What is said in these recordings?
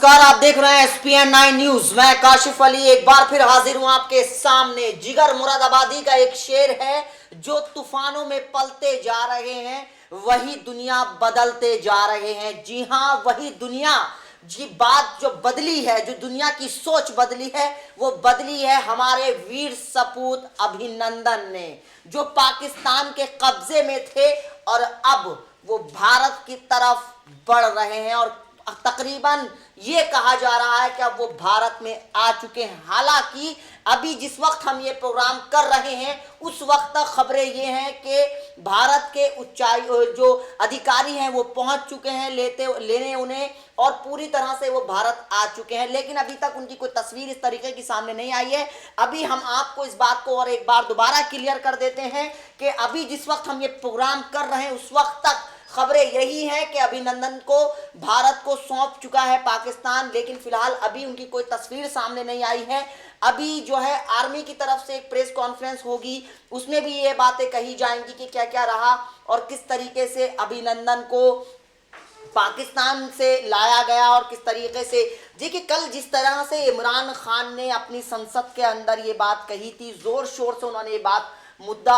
नमस्कार, आप देख रहे हैं SPN9 न्यूज। मैं काशिफ अली एक बार फिर हाजिर हूं आपके सामने। जिगर मुरादाबादी का एक शेर है, जो तूफानों में पलते जा रहे हैं वही दुनिया बदलते जा रहे हैं। जी हां, वही दुनिया। जी, बात जो बदली है, जो दुनिया की सोच बदली है, वो बदली है हमारे वीर सपूत अभिनंदन ने, जो पाकिस्तान के कब्जे में थे और अब वो भारत की तरफ बढ़ रहे हैं। और तकरीबन ये कहा जा रहा है कि अब वो भारत में आ चुके हैं। हालांकि अभी जिस वक्त हम ये प्रोग्राम कर रहे हैं उस वक्त तक खबरें ये हैं कि भारत के उच्चाई जो अधिकारी हैं वो पहुंच चुके हैं लेने उन्हें, और पूरी तरह से वो भारत आ चुके हैं। लेकिन अभी तक उनकी कोई तस्वीर इस तरीके की सामने नहीं आई है। अभी हम आपको इस बात को और एक बार दोबारा क्लियर कर देते हैं कि अभी जिस वक्त हम ये प्रोग्राम कर रहे हैं उस वक्त तक खबरें यही हैं कि अभिनंदन को भारत को सौंप चुका है पाकिस्तान। लेकिन फिलहाल अभी उनकी कोई तस्वीर सामने नहीं आई है। अभी जो है आर्मी की तरफ से एक प्रेस कॉन्फ्रेंस होगी, उसमें भी ये बातें कही जाएंगी कि क्या क्या रहा और किस तरीके से अभिनंदन को पाकिस्तान से लाया गया और किस तरीके से। देखिए, कल जिस तरह से इमरान खान ने अपनी संसद के अंदर ये बात कही थी, जोर शोर से उन्होंने ये बात मुद्दा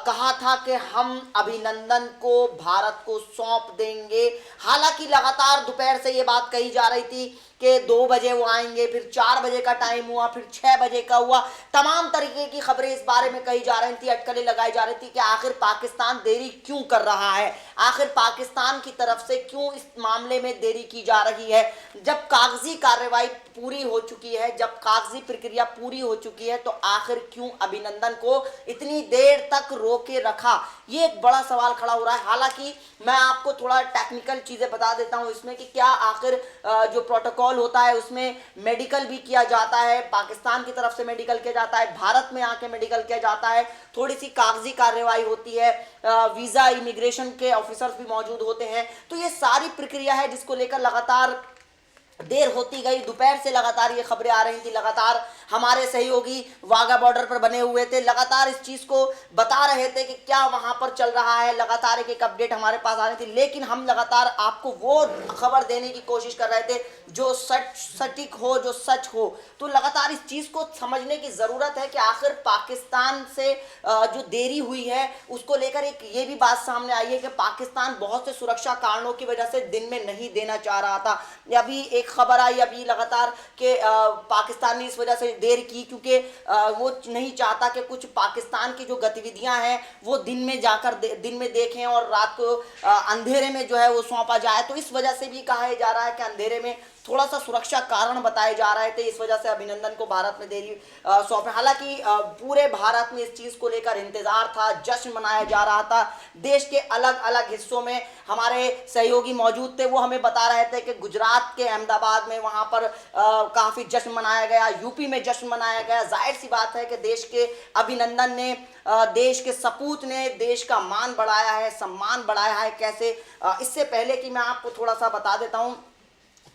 कहा था कि हम अभिनंदन को भारत को सौंप देंगे। हालांकि लगातार दोपहर से ये बात कही जा रही थी कि 2 बजे वो आएंगे, फिर 4 बजे का टाइम हुआ, फिर 6 बजे का हुआ। तमाम तरीके की खबरें इस बारे में कही जा रही थी, अटकलें लगाई जा रही थी कि आखिर पाकिस्तान देरी क्यों कर रहा है, आखिर पाकिस्तान की तरफ से क्यों इस मामले में देरी की जा रही है। जब कागजी कार्रवाई पूरी हो चुकी है, जब कागजी प्रक्रिया पूरी हो चुकी है, तो आखिर क्यों अभिनंदन को इतनी देर तक रोके रखा, ये एक बड़ा सवाल खड़ा हो रहा है। हालांकि मैं आपको थोड़ा टेक्निकल चीजें बता देता हूं इसमें कि क्या आखिर जो प्रोटोकॉल होता है उसमें मेडिकल भी किया जाता है, पाकिस्तान की तरफ से मेडिकल किया जाता है, भारत में आके मेडिकल किया जाता है, थोड़ी सी कागजी कार्रवाई होती है, वीजा इमिग्रेशन के ऑफिसर्स भी मौजूद होते हैं। तो ये सारी प्रक्रिया है जिसको लेकर लगातार देर होती गई। दोपहर से लगातार ये खबरें आ रही थी, लगातार हमारे सहयोगी वाघा बॉर्डर पर बने हुए थे, लगातार इस चीज़ को बता रहे थे कि क्या वहाँ पर चल रहा है, लगातार एक अपडेट हमारे पास आ रही थी। लेकिन हम लगातार आपको वो खबर देने की कोशिश कर रहे थे जो सटीक हो, जो सच हो। तो लगातार इस चीज़ को समझने की ज़रूरत है कि आखिर पाकिस्तान से जो देरी हुई है उसको लेकर एक ये भी बात सामने आई है कि पाकिस्तान बहुत से सुरक्षा कारणों की वजह से दिन में नहीं देना चाह रहा था। अभी एक खबर आई अभी लगातार कि पाकिस्तान ने इस वजह से देर की क्योंकि वो नहीं चाहता कि कुछ पाकिस्तान की जो गतिविधियां हैं वो दिन में जाकर दिन में देखें और रात को अंधेरे में जो है वो सौंपा जाए। तो इस वजह से भी कहा जा रहा है कि अंधेरे में थोड़ा सा सुरक्षा कारण बताए जा रहे थे, इस वजह से अभिनंदन को भारत में देरी सौंपे। हालांकि पूरे भारत में इस चीज़ को लेकर इंतजार था, जश्न मनाया जा रहा था। देश के अलग अलग हिस्सों में हमारे सहयोगी मौजूद थे, वो हमें बता रहे थे कि गुजरात के अहमदाबाद में वहाँ पर काफ़ी जश्न मनाया गया, यूपी में जश्न मनाया गया। जाहिर सी बात है कि देश के अभिनंदन ने, देश के सपूत ने देश का मान बढ़ाया है, सम्मान बढ़ाया है। कैसे, इससे पहले कि मैं आपको थोड़ा सा बता देता हूँ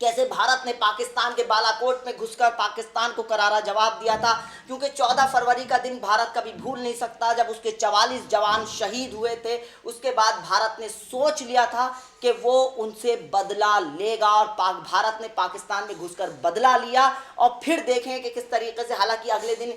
कैसे भारत ने पाकिस्तान के बालाकोट में घुसकर पाकिस्तान को करारा जवाब दिया था, क्योंकि 14 फरवरी का दिन भारत कभी भूल नहीं सकता, जब उसके 44 जवान शहीद हुए थे। उसके बाद भारत ने सोच लिया था कि वो उनसे बदला लेगा और भारत ने पाकिस्तान में घुसकर बदला लिया। और फिर देखें कि किस तरीके से, हालांकि अगले दिन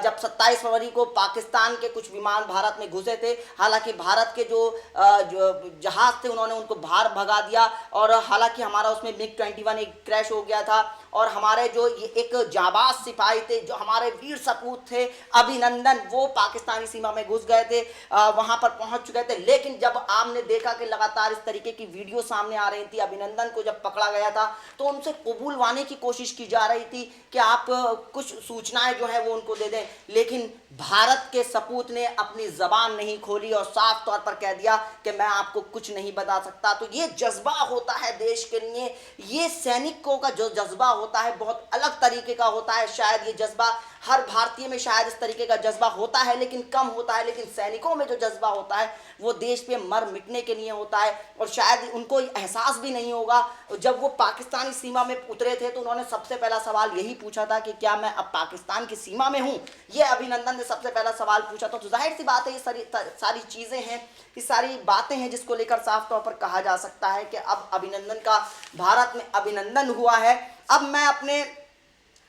जब 27 फरवरी को पाकिस्तान के कुछ विमान भारत में घुसे थे, हालांकि भारत के जो जहाज थे उन्होंने उनको बाहर भगा दिया। और हालांकि हमारा उसमें MiG-21 एक क्रैश हो गया था और हमारे जो ये एक जाबाज सिपाही थे, जो हमारे वीर सपूत थे अभिनंदन, वो पाकिस्तानी सीमा में घुस गए थे, वहां पर पहुंच चुके थे। लेकिन जब आपने देखा कि लगातार इस तरीके की वीडियो सामने आ रही थी, अभिनंदन को जब पकड़ा गया था तो उनसे कबूलवाने की कोशिश की जा रही थी कि आप कुछ सूचनाएं जो है वो उनको दे दें। लेकिन भारत के सपूत ने अपनी जबान नहीं खोली और साफ तौर पर कह दिया कि मैं आपको कुछ नहीं बता सकता। तो ये जज्बा होता है देश के लिए, ये सैनिकों का जो जज्बा होता है बहुत अलग तरीके का होता है। शायद ये जज्बा हर भारतीय में शायद इस तरीके का जज्बा होता है, लेकिन कम होता है। लेकिन सैनिकों में जो जज्बा होता है वो देश पे मर मिटने के लिए होता है। और शायद उनको एहसास भी नहीं होगा, जब वो पाकिस्तानी सीमा में उतरे थे तो उन्होंने सबसे पहला सवाल यही पूछा था कि क्या मैं अब पाकिस्तान की सीमा में हूँ। ये अभिनंदन ने सबसे पहला सवाल पूछा था। तो जाहिर सी बात है ये सारी चीज़ें हैं, ये सारी बातें हैं जिसको लेकर साफ तौर पर कहा जा सकता है कि अब अभिनंदन का भारत में अभिनंदन हुआ है अब मैं अपने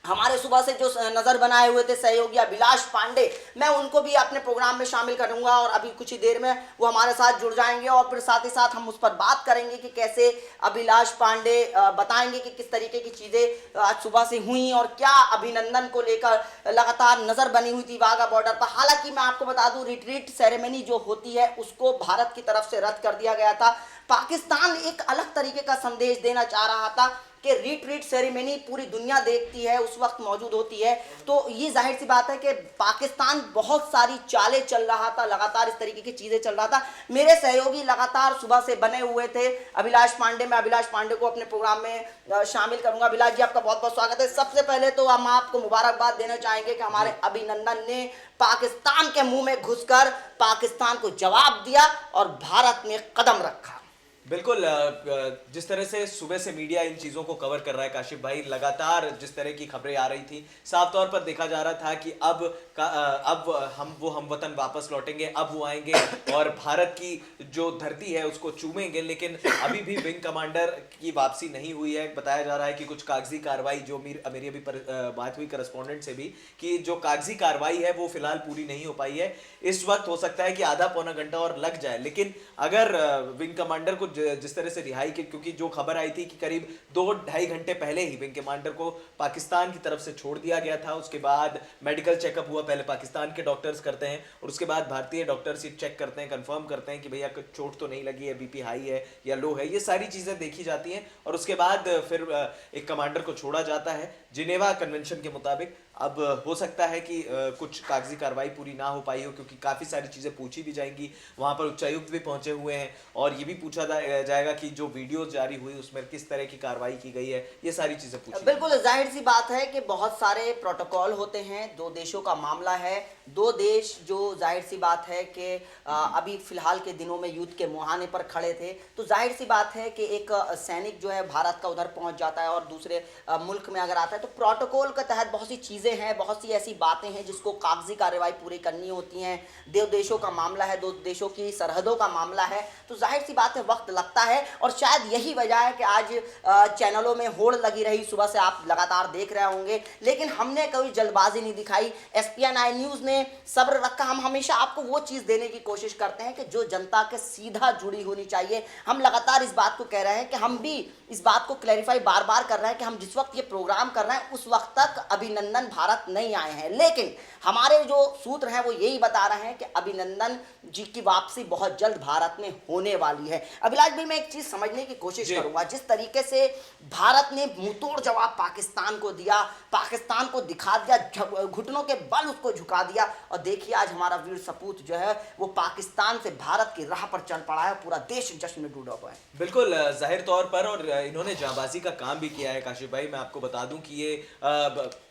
हमारे सुबह से जो नजर बनाए हुए थे सहयोगी अभिलाष पांडे, मैं उनको भी अपने प्रोग्राम में शामिल करूंगा और अभी कुछ ही देर में वो हमारे साथ जुड़ जाएंगे और फिर साथ ही साथ हम उस पर बात करेंगे कि कैसे अभिलाष पांडे बताएंगे कि किस तरीके की चीजें आज सुबह से हुई और क्या अभिनंदन को लेकर लगातार नजर बनी हुई थी वाघा बॉर्डर पर। हालांकि मैं आपको बता दूं, रिट्रीट सेरेमनी जो होती है उसको भारत की तरफ से रद्द कर दिया गया था। पाकिस्तान एक अलग तरीके का संदेश देना चाह रहा था कि रिट्रीट सेरेमनी पूरी दुनिया देखती है, उस वक्त मौजूद होती है, तो ये जाहिर सी बात है कि पाकिस्तान बहुत सारी चालें चल रहा था, लगातार इस तरीके की चीजें चल रहा था। मेरे सहयोगी लगातार सुबह से बने हुए थे अभिलाष पांडे, मैं अभिलाष पांडे को अपने प्रोग्राम में शामिल करूंगा। अभिलाष जी, आपका बहुत बहुत स्वागत है। सबसे पहले तो हम आपको मुबारकबाद देना चाहेंगे कि हमारे अभिनंदन ने पाकिस्तान के मुंह में घुसकर पाकिस्तान को जवाब दिया और भारत में कदम रखा। बिल्कुल, जिस तरह से सुबह से मीडिया इन चीज़ों को कवर कर रहा है काशिफ भाई, लगातार जिस तरह की खबरें आ रही थी, साफ तौर पर देखा जा रहा था कि अब हम वतन वापस लौटेंगे, अब वो आएंगे और भारत की जो धरती है उसको चूमेंगे। लेकिन अभी भी विंग कमांडर की वापसी नहीं हुई है। बताया जा रहा है कि कुछ कागजी कार्रवाई, जो मेरी अभी बात हुई करस्पॉन्डेंट से भी, कि जो कागजी कार्रवाई है वो फिलहाल पूरी नहीं हो पाई है। इस वक्त हो सकता है कि आधा पौना घंटा और लग जाए। लेकिन अगर विंग कमांडर को जिस तरह से रिहाई की, क्योंकि जो खबर आई थी कि करीब 2-2.5 घंटे पहले ही विंग कमांडर को पाकिस्तान की तरफ से छोड़ दिया गया था। उसके बाद मेडिकल चेकअप हुआ, पहले पाकिस्तान के डॉक्टर्स करते हैं और उसके बाद भारतीय डॉक्टर्स चेक करते हैं, कंफर्म करते हैं कि भैया चोट तो नहीं लगी है, बीपी हाई है या लो है, ये सारी चीजें देखी जाती हैं और उसके बाद फिर एक कमांडर को छोड़ा जाता है जिनेवा कन्वेंशन के मुताबिक। अब हो सकता है कि कुछ कागजी कार्रवाई पूरी ना हो पाई हो, क्योंकि काफ़ी सारी चीज़ें पूछी भी जाएंगी। वहाँ पर उच्चायुक्त भी पहुंचे हुए हैं और ये भी पूछा जाएगा कि जो वीडियो जारी हुई उसमें किस तरह की कार्रवाई की गई है, ये सारी चीज़ें पूछी। बिल्कुल जाहिर सी बात है कि बहुत सारे प्रोटोकॉल होते हैं, दो देशों का मामला है, दो देश जो जाहिर सी बात है कि अभी फिलहाल के दिनों में युद्ध के मुहाने पर खड़े थे, तो जाहिर सी बात है कि एक सैनिक जो है भारत का उधर पहुंच जाता है और दूसरे मुल्क में अगर आता है तो प्रोटोकॉल के तहत बहुत सी चीज़ें हैं, बहुत सी ऐसी बातें हैं जिसको कागजी कार्रवाई पूरी करनी होती हैं। दो देशों का मामला है, दो देशों की सरहदों का मामला है, तो जाहिर सी बात है वक्त लगता है और शायद यही वजह है कि आज चैनलों में होड़ लगी रही, सुबह से आप लगातार देख रहे होंगे। लेकिन हमने कोई जल्दबाजी नहीं दिखाई, SPN न्यूज़ ने सब्र रखा। हम हमेशा आपको वो चीज़ देने की कोशिश करते हैं कि जो जनता के सीधा जुड़ी होनी चाहिए। हम लगातार इस बात को कह रहे हैं कि हम भी इस बात को क्लैरिफाई बार बार कर रहे हैं कि हम जिस वक्त ये प्रोग्राम कर रहे हैं उस वक्त तक अभिनंदन भारत नहीं आए हैं, लेकिन हमारे जो सूत्र हैं वो यही बता रहे हैं कि अभिनंदन जी की वापसी बहुत जल्द भारत में होने वाली है। अभिलाष भाई, मैं एक चीज समझने की कोशिश करूंगा, जिस तरीके से भारत ने मुंहतोड़ जवाब पाकिस्तान को दिया, पाकिस्तान को दिखा दिया, घुटनों के बल उसको झुका दिया और देखिए आज हमारा वीर सपूत जो है वो पाकिस्तान से भारत की राह पर चल पड़ा है, पूरा देश जश्न में डूबा हुआ है। बिल्कुल जाहिर तौर पर, और इन्होंने जाबाजी का काम भी किया है काशिफ भाई। मैं आपको बता दूं कि ये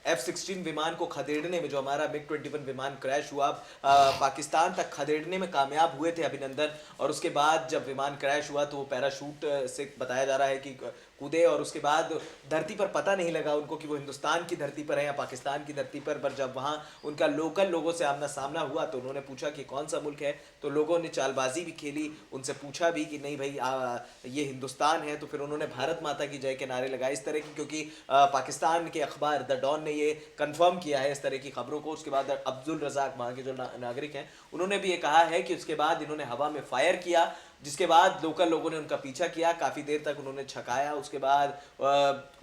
F-16 विमान को खदेड़ने में, जो हमारा MiG-21 विमान क्रैश हुआ, पाकिस्तान तक खदेड़ने में कामयाब हुए थे अभिनंदन। और उसके बाद जब विमान क्रैश हुआ तो वो पैराशूट से बताया जा रहा है कि कूदे और उसके बाद धरती पर पता नहीं लगा उनको कि वो हिंदुस्तान की धरती पर है या पाकिस्तान की धरती पर जब वहाँ उनका लोकल लोगों से आमना सामना हुआ तो उन्होंने पूछा कि कौन सा मुल्क है, तो लोगों ने चालबाजी भी खेली, उनसे पूछा भी कि नहीं भाई ये हिंदुस्तान है, तो फिर उन्होंने भारत माता की जय के नारे लगाए इस तरह की, क्योंकि पाकिस्तान के अखबार द डॉन ने ये कंफर्म किया है इस तरह की खबरों को। उसके बाद अब्दुल रज़ाक, वहाँ के जो नागरिक हैं, उन्होंने भी ये कहा है कि उसके बाद इन्होंने हवा में फायर किया, जिसके बाद लोकल लोगों ने उनका पीछा किया, काफ़ी देर तक उन्होंने छकाया। उसके बाद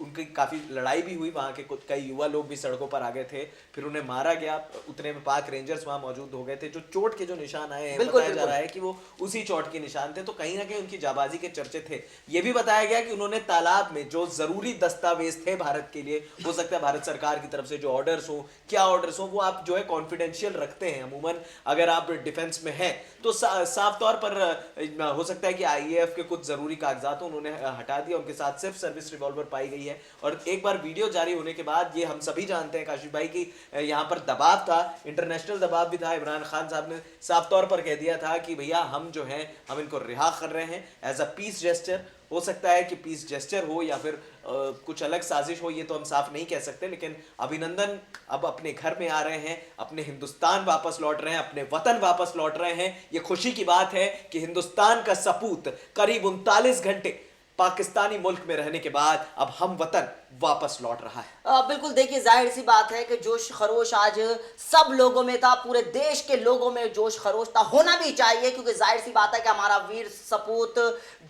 उनकी काफ़ी लड़ाई भी हुई, वहाँ के कुछ कई युवा लोग भी सड़कों पर आ गए थे, फिर उन्हें मारा गया। उतने में पाक रेंजर्स वहाँ मौजूद हो गए थे। जो चोट के जो निशान आए हैं, बताया जा रहा है कि वो उसी चोट के निशान थे, तो कहीं ना कहीं उनकी जाबाजी के चर्चे थे। ये भी बताया गया कि उन्होंने तालाब में जो ज़रूरी दस्तावेज थे भारत के लिए, हो सकता है भारत सरकार की तरफ से जो ऑर्डर्स हो, क्या ऑर्डर्स हो, वो आप जो है कॉन्फिडेंशियल रखते हैं अमूमन अगर आप डिफेंस में हैं, तो साफ तौर पर हो सकता है कि IAF के कुछ जरूरी कागजात उन्होंने हटा दिया, उनके साथ सिर्फ सर्विस रिवॉल्वर पाई गई है। और एक बार वीडियो जारी होने के बाद ये हम सभी जानते हैं काशिफ भाई कि यहाँ पर दबाव था, इंटरनेशनल दबाव भी था। इमरान खान साहब ने साफ तौर पर कह दिया था कि भैया हम जो हैं हम इनको रिहा कर रहे हैं एज अ पीस जेस्चर। हो सकता है कि पीस जेस्चर हो या फिर कुछ अलग साजिश हो, ये तो हम साफ नहीं कह सकते, लेकिन अभिनंदन अब अपने घर में आ रहे हैं, अपने हिंदुस्तान वापस लौट रहे हैं, अपने वतन वापस लौट रहे हैं। ये खुशी की बात है कि हिंदुस्तान का सपूत करीब 39 घंटे पाकिस्तानी मुल्क में रहने के बाद अब हम वतन वापस लौट रहा है। बिल्कुल, देखिए जाहिर सी बात है कि जोश खरोश आज सब लोगों में था, पूरे देश के लोगों में जोश खरोश था, होना भी चाहिए, क्योंकि जाहिर सी बात है कि हमारा वीर सपूत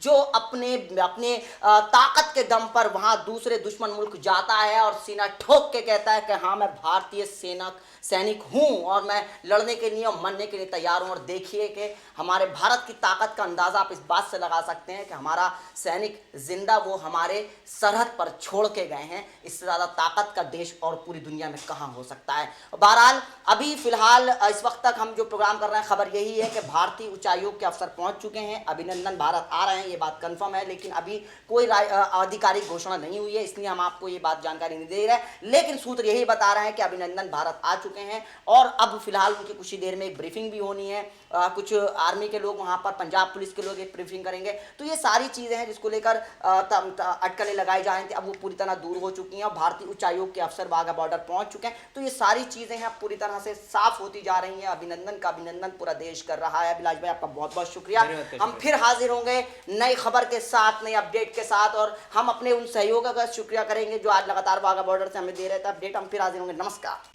जो अपने अपने ताकत के दम पर वहां दूसरे दुश्मन मुल्क जाता है और सीना ठोक के कहता है कि हाँ मैं भारतीय सैनिक हूं और मैं लड़ने के लिए और मरने के लिए तैयार हूं। और देखिए कि हमारे भारत की ताकत का अंदाजा आप इस बात से लगा सकते हैं कि हमारा सैनिक जिंदा वो हमारे सरहद पर छोड़ के गए हैं। इससे ज्यादा ताकत का देश और पूरी दुनिया में कहां हो सकता है। बहरहाल अभी फिलहाल इस वक्त तक हम जो प्रोग्राम कर रहे हैं, खबर यही है कि भारतीय उच्चायोग के अफसर पहुंच चुके हैं, अभिनंदन भारत आ रहे हैं, ये बात कंफर्म है, लेकिन अभी कोई आधिकारिक घोषणा नहीं हुई है, इसलिए हम आपको ये बात जानकारी नहीं दे रहे। लेकिन सूत्र यही बता रहे हैं कि अभिनंदन भारत आ चुके हैं और अब फिलहाल उनकी कुछ ही देर में एक ब्रीफिंग भी होनी है। कुछ आर्मी के लोग वहां पर, पंजाब पुलिस के लोग एक ब्रीफिंग करेंगे। तो ये सारी चीजें हैं जिसको लेकर अटकलें लगाई जा रही थी, अब वो पूरी तरह दूर हो चुकी हैं और भारतीय उच्चायोग के अफसर वाघा बॉर्डर पहुंच चुके हैं। तो ये सारी चीजें हैं पूरी तरह से साफ होती जा रही हैं। अभिनंदन पूरा देश कर रहा है। अभिलाष भाई आपका बहुत बहुत शुक्रिया। हम फिर हाजिर होंगे नई खबर के साथ, नई अपडेट के साथ, और हम अपने उन सहयोगों का शुक्रिया करेंगे जो आज लगातार वाघा बॉर्डर से हमें दे रहे थे अपडेट। हम फिर हाजिर होंगे। नमस्कार।